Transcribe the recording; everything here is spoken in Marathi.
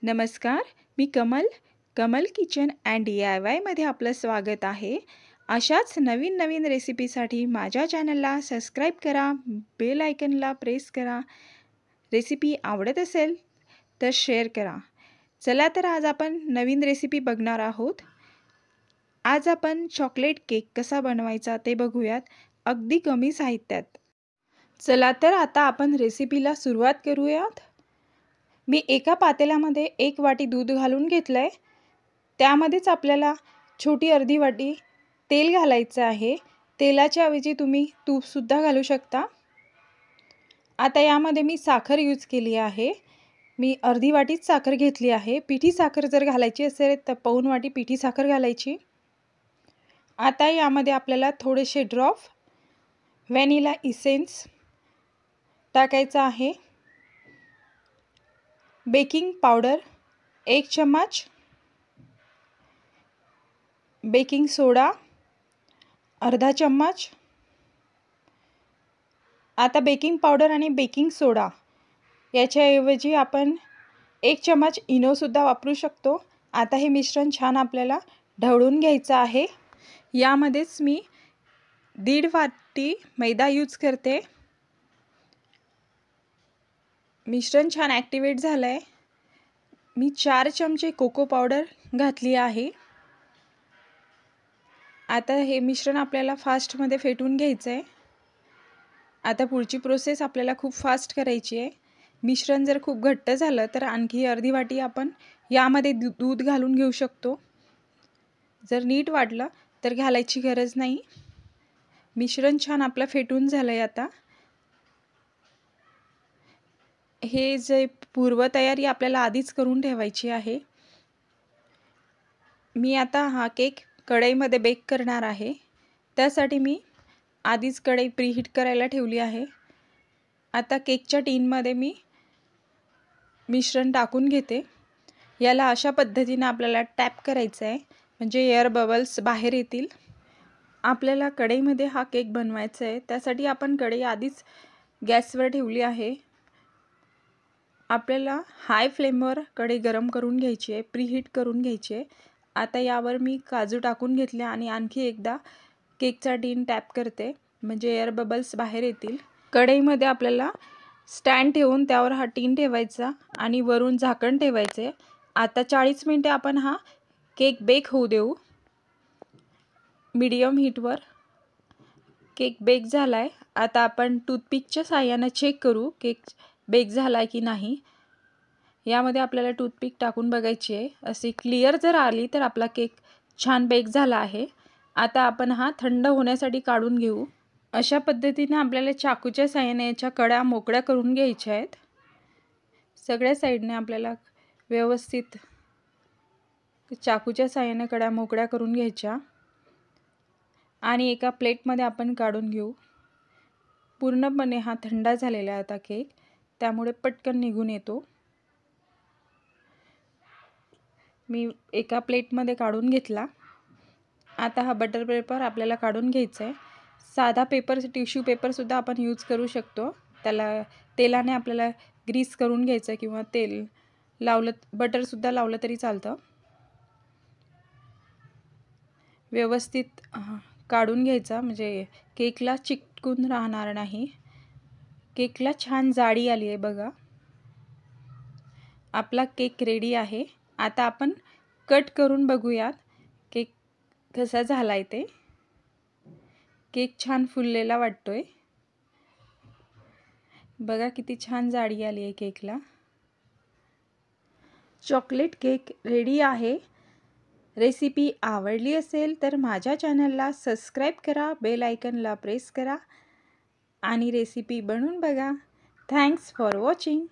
नमस्कार, मी कमल किचन अँड DIYमध्ये आपलं स्वागत आहे. अशाच नवीन रेसिपीसाठी माझ्या चॅनलला सबस्क्राईब करा, बेल आयकनला प्रेस करा. रेसिपी आवडत असेल तर शेअर करा. चला तर आज आपण नवीन रेसिपी बघणार आहोत. आज आपण चॉकलेट केक कसा बनवायचा ते बघूयात, अगदी कमी साहित्यात. चला तर आता आपण रेसिपीला सुरुवात करूयात. मी एका पातेल्यामध्ये 1 वाटी दूध घालून घेतलं आहे. त्यामध्येच आपल्याला छोटी अर्धी वाटी तेल घालायचं आहे. तेलाच्या ऐवजी तुम्ही तूपसुद्धा घालू शकता. आता यामध्ये मी साखर यूज केली आहे. मी अर्धी वाटीच साखर घेतली आहे. पिठी साखर जर घालायची असेल तर पाऊण वाटी पिठी साखर घालायची. आता यामध्ये आपल्याला थोडेसे ड्रॉप व्हॅनिला इसेन्स टाकायचा आहे. बेकिंग पावडर 1 चम्मच, बेकिंग सोडा अर्धा चम्मच. आता बेकिंग पावडर आणि बेकिंग सोडा याच्याऐवजी आपण 1 चम्मच इनोसुद्धा वापरू शकतो. आता हे मिश्रण छान आपल्याला ढवळून घ्यायचं आहे. यामध्येच मी 1.5 वाटी मैदा यूज करते. मिश्रण छान ॲक्टिवेट झालं आहे. मी 4 चमचे कोको पावडर घातली आहे. आता हे मिश्रण आपल्याला फास्टमध्ये फेटून घ्यायचं आहे. आता पुढची प्रोसेस आपल्याला खूप फास्ट करायची आहे. मिश्रण जर खूप घट्ट झालं तर आणखी अर्धी वाटी आपण यामध्ये दूध घालून घेऊ शकतो. जर नीट वाटलं तर घालायची गरज नाही. मिश्रण छान आपलं फेटून झालं आहे. आता हे जे पूर्वतयारी आपल्याला आधीच करून ठेवायची आहे. मी आता हा केक कढईमध्ये बेक करणार आहे. त्यासाठी मी आधीच कढई प्रीहीट करायला ठेवली आहे. आता केकच्या टीनमध्ये मी मिश्रण टाकून घेते. याला अशा पद्धतीने आपल्याला टॅप करायचं आहे, म्हणजे एअर बबल्स बाहेर येतील. आपल्याला कढईमध्ये हा केक बनवायचा आहे. त्यासाठी आपण कढई आधीच गॅसवर ठेवली आहे. आपल्याला हाय फ्लेमवर कढई गरम करून घ्यायची आहे, प्रीहीट करून घ्यायची आहे. आता यावर मी काजू टाकून घेतले आणि आणखी एकदा केकचा टीन टॅप करते, म्हणजे एअर बबल्स बाहेर येतील. कढईमध्ये आपल्याला स्टँड ठेवून त्यावर हा टीन ठेवायचा आणि वरून झाकण ठेवायचे. आता 40 मिनिटे आपण हा केक बेक होऊ देऊ. मीडियम हीटवर केक बेक झाला आहे. आता आपण टूथपिकच्या साहाय्याने चेक करू केक बेक झाला आहे की नाही. यामध्ये आपल्याला टूथपिक टाकून बघायची आहे. अशी क्लिअर जर आली तर आपला केक छान बेक झाला आहे. आता आपण हा थंड होण्यासाठी काढून घेऊ. अशा पद्धतीने आपल्याला चाकूच्या साहाय्याने याच्या कडा मोकळ्या करून घ्यायच्या आहेत. सगळ्या साईडने आपल्याला व्यवस्थित चाकूच्या साहाय्याने कडा मोकळ्या करून घ्यायच्या आणि एका प्लेटमध्ये आपण काढून घेऊ. पूर्णपणे हा थंड झालेला आहे आता केक, त्यामुळे पटकन निघून येतो. मी एका प्लेटमध्ये काढून घेतला. आता हा बटर पेपर आपल्याला काढून घ्यायचा आहे. साधा पेपर, टिश्यू पेपरसुद्धा आपण यूज करू शकतो. त्याला तेलाने आपल्याला ग्रीस करून घ्यायचं किंवा तेल लावलं, बटरसुद्धा लावलं तरी चालतं. व्यवस्थित काढून घ्यायचा, म्हणजे केकला चिकटून राहणार नाही. केकला छान जाडी आली आहे बघा. आपला केक रेडी आहे. आता आपण कट करून बघूयात केक कसा झाला आहे ते. केक छान फुललेला वाटतोय बघा, किती छान जाडी आली आहे केकला. चॉकलेट केक रेडी आहे. रेसिपी आवडली असेल तर माझ्या चॅनलला सबस्क्राईब करा, बेल आयकनला प्रेस करा आणि रेसिपी बनवून बघा. Thanks for watching.